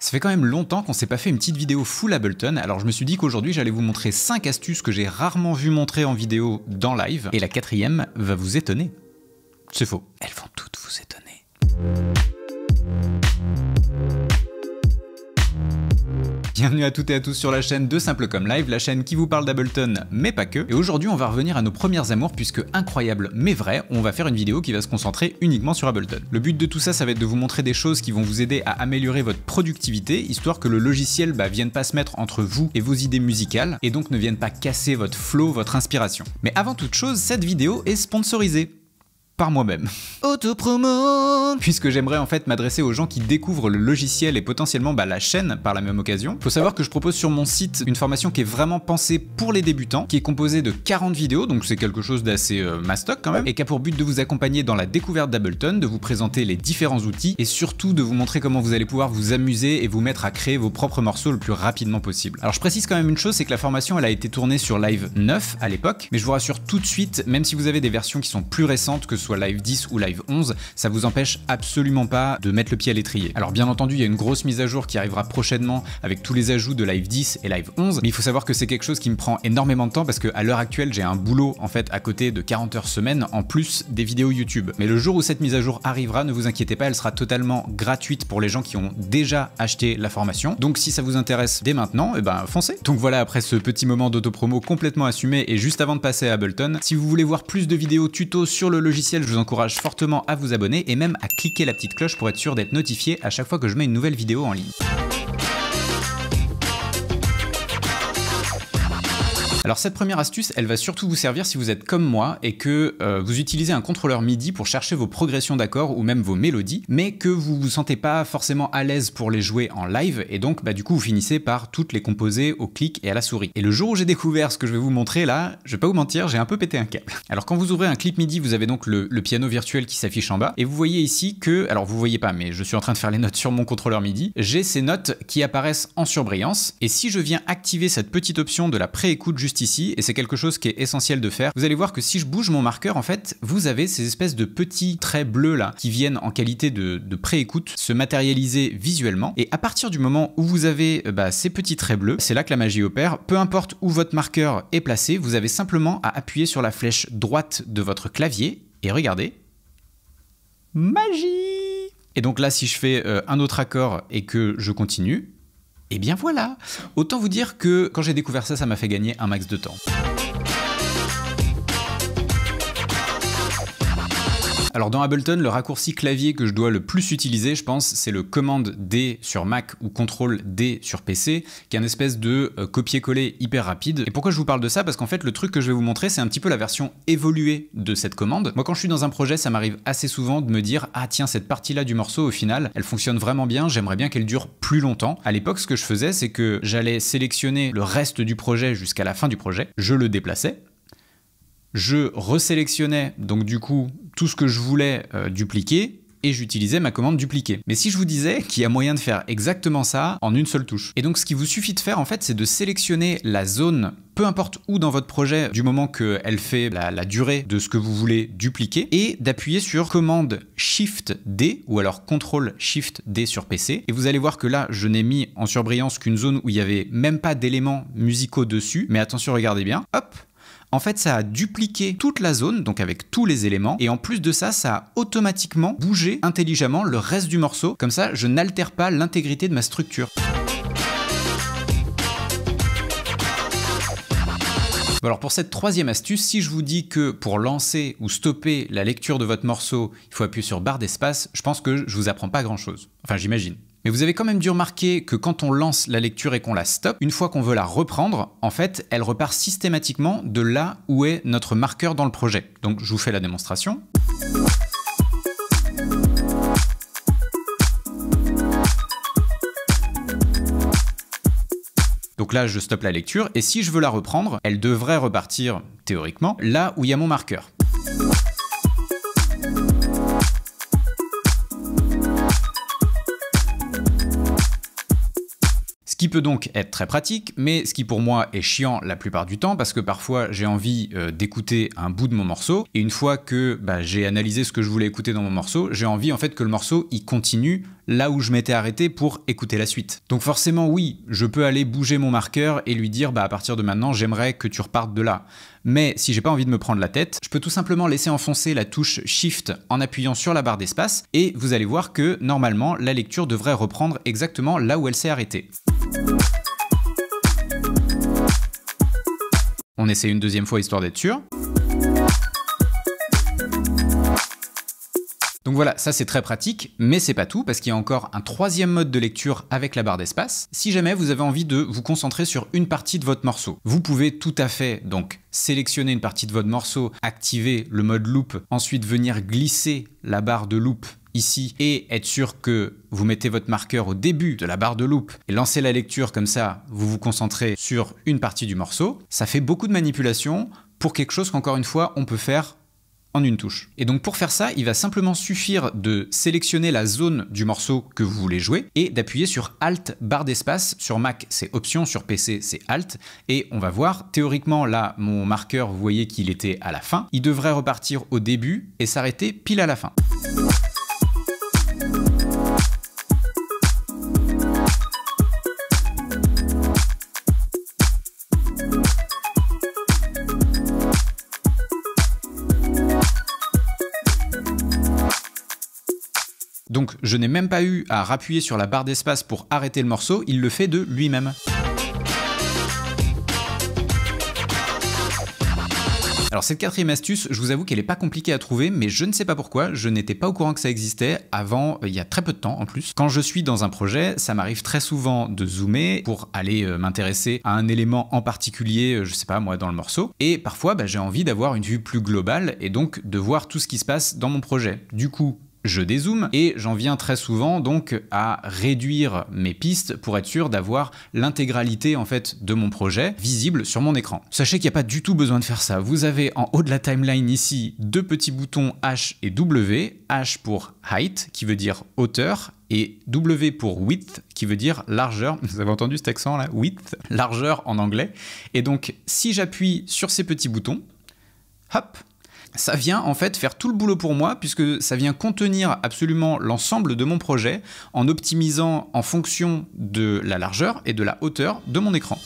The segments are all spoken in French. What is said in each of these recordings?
Ça fait quand même longtemps qu'on s'est pas fait une petite vidéo full Ableton, alors je me suis dit qu'aujourd'hui j'allais vous montrer 5 astuces que j'ai rarement vu montrer en vidéo dans live, et la 4e va vous étonner. C'est faux. Elles vont toutes vous étonner. Bienvenue à toutes et à tous sur la chaîne de Simple Comme Live, la chaîne qui vous parle d'Ableton, mais pas que. Et aujourd'hui, on va revenir à nos premières amours, puisque incroyable mais vrai, on va faire une vidéo qui va se concentrer uniquement sur Ableton. Le but de tout ça, ça va être de vous montrer des choses qui vont vous aider à améliorer votre productivité, histoire que le logiciel vienne pas se mettre entre vous et vos idées musicales, et donc ne vienne pas casser votre flow, votre inspiration. Mais avant toute chose, cette vidéo est sponsorisée. Par moi-même. Autopromo. Puisque j'aimerais en fait m'adresser aux gens qui découvrent le logiciel et potentiellement la chaîne par la même occasion. Faut savoir que je propose sur mon site une formation qui est vraiment pensée pour les débutants, qui est composée de 40 vidéos, donc c'est quelque chose d'assez mastoc quand même, et qui a pour but de vous accompagner dans la découverte d'Ableton, de vous présenter les différents outils et surtout de vous montrer comment vous allez pouvoir vous amuser et vous mettre à créer vos propres morceaux le plus rapidement possible. Alors je précise quand même une chose, c'est que la formation elle a été tournée sur Live 9 à l'époque, mais je vous rassure tout de suite, même si vous avez des versions qui sont plus récentes, que ce soit Live 10 ou Live 11, ça vous empêche absolument pas de mettre le pied à l'étrier. Alors bien entendu, il y a une grosse mise à jour qui arrivera prochainement avec tous les ajouts de Live 10 et Live 11, mais il faut savoir que c'est quelque chose qui me prend énormément de temps parce qu'à l'heure actuelle, j'ai un boulot en fait à côté de 40 heures semaine en plus des vidéos YouTube. Mais le jour où cette mise à jour arrivera, ne vous inquiétez pas, elle sera totalement gratuite pour les gens qui ont déjà acheté la formation. Donc si ça vous intéresse dès maintenant, foncez. Donc voilà, après ce petit moment d'autopromo complètement assumé et juste avant de passer à Ableton, si vous voulez voir plus de vidéos tuto sur le logiciel, je vous encourage fortement à vous abonner et même à cliquer la petite cloche pour être sûr d'être notifié à chaque fois que je mets une nouvelle vidéo en ligne. Alors cette première astuce, elle va surtout vous servir si vous êtes comme moi et que vous utilisez un contrôleur MIDI pour chercher vos progressions d'accords ou même vos mélodies, mais que vous vous sentez pas forcément à l'aise pour les jouer en live et donc du coup vous finissez par toutes les composer au clic et à la souris. Et le jour où j'ai découvert ce que je vais vous montrer là, je vais pas vous mentir, j'ai un peu pété un câble. Alors quand vous ouvrez un clip MIDI, vous avez donc le piano virtuel qui s'affiche en bas et vous voyez ici que, alors vous voyez pas mais je suis en train de faire les notes sur mon contrôleur MIDI, j'ai ces notes qui apparaissent en surbrillance et si je viens activer cette petite option de la pré-écoute juste ici, et c'est quelque chose qui est essentiel de faire, vous allez voir que si je bouge mon marqueur, en fait, vous avez ces espèces de petits traits bleus là qui viennent en qualité de pré-écoute se matérialiser visuellement. Et à partir du moment où vous avez ces petits traits bleus, c'est là que la magie opère. Peu importe où votre marqueur est placé, vous avez simplement à appuyer sur la flèche droite de votre clavier et regardez. Magie! Et donc là, si je fais un autre accord et que je continue, et bien voilà, autant vous dire que quand j'ai découvert ça, ça m'a fait gagner un max de temps. Alors dans Ableton, le raccourci clavier que je dois le plus utiliser, je pense, c'est le commande D sur Mac ou CTRL D sur PC, qui est une espèce de copier-coller hyper rapide. Et pourquoi je vous parle de ça? Parce qu'en fait, le truc que je vais vous montrer, c'est un petit peu la version évoluée de cette commande. Moi, quand je suis dans un projet, ça m'arrive assez souvent de me dire « Ah tiens, cette partie-là du morceau, au final, elle fonctionne vraiment bien, j'aimerais bien qu'elle dure plus longtemps. » À l'époque, ce que je faisais, c'est que j'allais sélectionner le reste du projet jusqu'à la fin du projet, je le déplaçais, je resélectionnais donc du coup tout ce que je voulais dupliquer et j'utilisais ma commande dupliquer. Mais si je vous disais qu'il y a moyen de faire exactement ça en une seule touche. Et donc ce qu'il vous suffit de faire en fait, c'est de sélectionner la zone, peu importe où dans votre projet, du moment qu'elle fait la durée de ce que vous voulez dupliquer, et d'appuyer sur commande Shift D ou alors CTRL Shift D sur PC. Et vous allez voir que là, je n'ai mis en surbrillance qu'une zone où il n'y avait même pas d'éléments musicaux dessus. Mais attention, regardez bien, hop! En fait, ça a dupliqué toute la zone, donc avec tous les éléments, et en plus de ça, ça a automatiquement bougé intelligemment le reste du morceau. Comme ça, je n'altère pas l'intégrité de ma structure. Bon alors pour cette troisième astuce, si je vous dis que pour lancer ou stopper la lecture de votre morceau, il faut appuyer sur barre d'espace, je pense que je vous apprends pas grand chose. Enfin, j'imagine. Mais vous avez quand même dû remarquer que quand on lance la lecture et qu'on la stoppe, une fois qu'on veut la reprendre, en fait, elle repart systématiquement de là où est notre marqueur dans le projet. Donc je vous fais la démonstration. Donc là, je stoppe la lecture et si je veux la reprendre, elle devrait repartir, théoriquement, là où il y a mon marqueur. Ce qui qui peut donc être très pratique, mais ce qui pour moi est chiant la plupart du temps, parce que parfois j'ai envie d'écouter un bout de mon morceau, et une fois que j'ai analysé ce que je voulais écouter dans mon morceau, j'ai envie en fait que le morceau il continue là où je m'étais arrêté pour écouter la suite. Donc forcément oui, je peux aller bouger mon marqueur et lui dire à partir de maintenant j'aimerais que tu repartes de là. Mais si j'ai pas envie de me prendre la tête, je peux tout simplement laisser enfoncer la touche Shift en appuyant sur la barre d'espace et vous allez voir que normalement la lecture devrait reprendre exactement là où elle s'est arrêtée. On essaie une deuxième fois histoire d'être sûr. Donc voilà, ça c'est très pratique, mais c'est pas tout parce qu'il y a encore un troisième mode de lecture avec la barre d'espace. Si jamais vous avez envie de vous concentrer sur une partie de votre morceau, vous pouvez tout à fait donc sélectionner une partie de votre morceau, activer le mode loop, ensuite venir glisser la barre de loop ici et être sûr que vous mettez votre marqueur au début de la barre de loop et lancer la lecture comme ça, vous vous concentrez sur une partie du morceau. Ça fait beaucoup de manipulation pour quelque chose qu'encore une fois on peut faire en une touche. Et donc pour faire ça, il va simplement suffire de sélectionner la zone du morceau que vous voulez jouer et d'appuyer sur Alt barre d'espace. Sur Mac, c'est Option, sur PC, c'est Alt. Et on va voir, théoriquement, là, mon marqueur, vous voyez qu'il était à la fin. Il devrait repartir au début et s'arrêter pile à la fin. Donc je n'ai même pas eu à rappuyer sur la barre d'espace pour arrêter le morceau, il le fait de lui-même. Alors cette quatrième astuce, je vous avoue qu'elle n'est pas compliquée à trouver, mais je ne sais pas pourquoi, je n'étais pas au courant que ça existait avant, il y a très peu de temps en plus. Quand je suis dans un projet, ça m'arrive très souvent de zoomer pour aller m'intéresser à un élément en particulier, je sais pas moi, dans le morceau. Et parfois, j'ai envie d'avoir une vue plus globale et donc de voir tout ce qui se passe dans mon projet. Du coup, je dézoome et j'en viens très souvent donc à réduire mes pistes pour être sûr d'avoir l'intégralité en fait de mon projet visible sur mon écran. Sachez qu'il n'y a pas du tout besoin de faire ça. Vous avez en haut de la timeline ici deux petits boutons H et W. H pour height qui veut dire hauteur et W pour width qui veut dire largeur. Vous avez entendu cet accent là? Width, largeur en anglais. Et donc si j'appuie sur ces petits boutons, hop, ça vient en fait faire tout le boulot pour moi puisque ça vient contenir absolument l'ensemble de mon projet en optimisant en fonction de la largeur et de la hauteur de mon écran.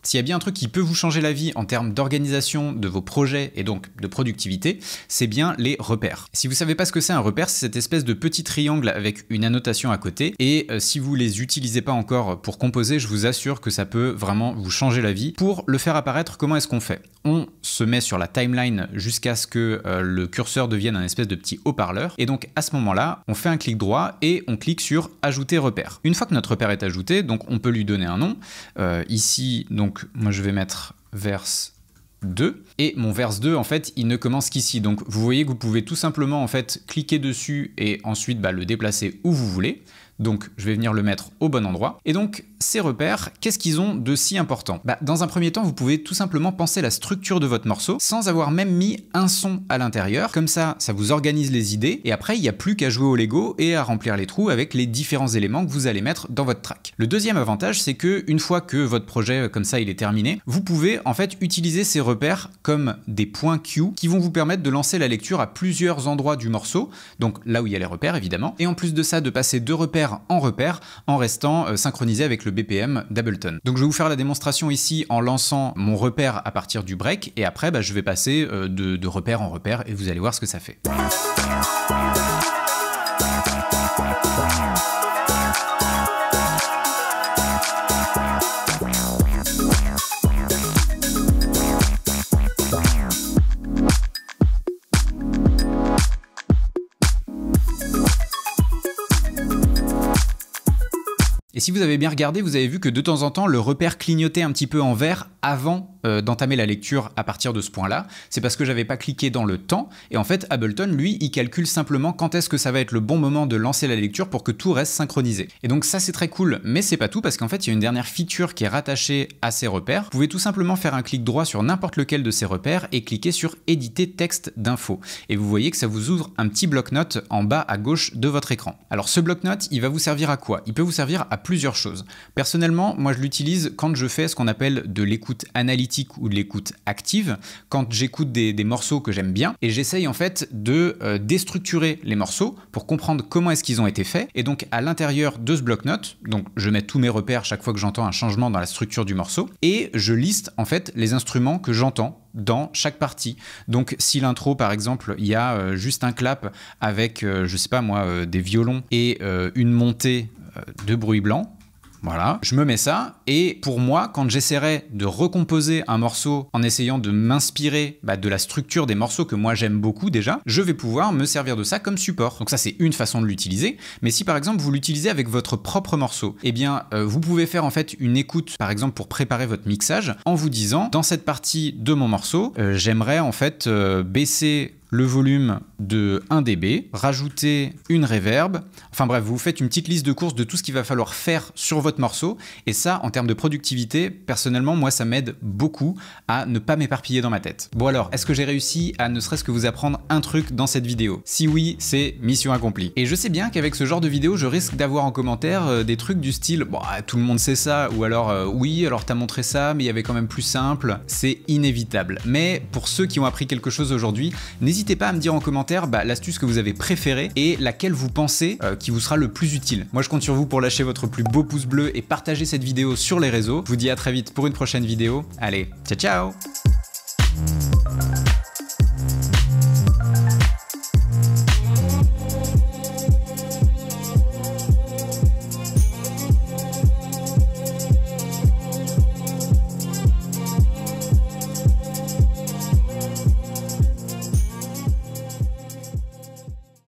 S'il y a bien un truc qui peut vous changer la vie en termes d'organisation de vos projets et donc de productivité, c'est bien les repères. Si vous ne savez pas ce que c'est un repère, c'est cette espèce de petit triangle avec une annotation à côté. Et si vous ne les utilisez pas encore pour composer, je vous assure que ça peut vraiment vous changer la vie. Pour le faire apparaître, comment est-ce qu'on fait? On se met sur la timeline jusqu'à ce que le curseur devienne un espèce de petit haut-parleur. Et donc à ce moment-là, on fait un clic droit et on clique sur Ajouter repère. Une fois que notre repère est ajouté, donc on peut lui donner un nom. Ici, donc moi je vais mettre verse 2 et mon verse 2 en fait il ne commence qu'ici, donc vous voyez que vous pouvez tout simplement en fait cliquer dessus et ensuite le déplacer où vous voulez. Donc je vais venir le mettre au bon endroit. Et donc ces repères, qu'est-ce qu'ils ont de si important? Dans un premier temps, vous pouvez tout simplement penser la structure de votre morceau sans avoir même mis un son à l'intérieur. Comme ça, ça vous organise les idées et après il n'y a plus qu'à jouer au Lego et à remplir les trous avec les différents éléments que vous allez mettre dans votre track. Le deuxième avantage, c'est que une fois que votre projet comme ça il est terminé, vous pouvez en fait utiliser ces repères comme des points Q qui vont vous permettre de lancer la lecture à plusieurs endroits du morceau, donc là où il y a les repères évidemment, et en plus de ça de passer de repère en repère en restant synchronisé avec le BPM d'Ableton. Donc je vais vous faire la démonstration ici en lançant mon repère à partir du break et après je vais passer de repère en repère et vous allez voir ce que ça fait. Et si vous avez bien regardé, vous avez vu que de temps en temps, le repère clignotait un petit peu en vert avant d'entamer la lecture à partir de ce point-là, c'est parce que j'avais pas cliqué dans le temps, et en fait Ableton, lui, il calcule simplement quand est-ce que ça va être le bon moment de lancer la lecture pour que tout reste synchronisé. Et donc ça c'est très cool, mais c'est pas tout, parce qu'en fait il y a une dernière feature qui est rattachée à ces repères. Vous pouvez tout simplement faire un clic droit sur n'importe lequel de ces repères et cliquer sur éditer texte d'info. Et vous voyez que ça vous ouvre un petit bloc-notes en bas à gauche de votre écran. Alors ce bloc-notes, il va vous servir à quoi? Il peut vous servir à plusieurs choses. Personnellement, moi je l'utilise quand je fais ce qu'on appelle de l'écoute analytique ou de l'écoute active, quand j'écoute des morceaux que j'aime bien, et j'essaye en fait de déstructurer les morceaux pour comprendre comment est-ce qu'ils ont été faits. Et donc à l'intérieur de ce bloc-notes, donc je mets tous mes repères chaque fois que j'entends un changement dans la structure du morceau, et je liste en fait les instruments que j'entends dans chaque partie. Donc si l'intro par exemple il y a juste un clap avec je sais pas moi des violons et une montée de bruit blanc, voilà, je me mets ça, et pour moi, quand j'essaierai de recomposer un morceau en essayant de m'inspirer de la structure des morceaux que moi j'aime beaucoup déjà, je vais pouvoir me servir de ça comme support. Donc ça c'est une façon de l'utiliser, mais si par exemple vous l'utilisez avec votre propre morceau, eh bien vous pouvez faire en fait une écoute par exemple pour préparer votre mixage en vous disant, dans cette partie de mon morceau, j'aimerais en fait baisser le volume de 1 dB, rajouter une reverb, enfin bref, vous faites une petite liste de courses de tout ce qu'il va falloir faire sur votre morceau, et ça, en termes de productivité, personnellement, moi, ça m'aide beaucoup à ne pas m'éparpiller dans ma tête. Bon alors, est-ce que j'ai réussi à ne serait-ce que vous apprendre un truc dans cette vidéo? Si oui, c'est mission accomplie. Et je sais bien qu'avec ce genre de vidéo, je risque d'avoir en commentaire des trucs du style « Bon, tout le monde sait ça » ou alors « Oui, alors t'as montré ça, mais il y avait quand même plus simple ». C'est inévitable. Mais pour ceux qui ont appris quelque chose aujourd'hui, n'hésitez pas à me dire en commentaire l'astuce que vous avez préférée et laquelle vous pensez qui vous sera le plus utile. Moi je compte sur vous pour lâcher votre plus beau pouce bleu et partager cette vidéo sur les réseaux. Je vous dis à très vite pour une prochaine vidéo. Allez, ciao ciao!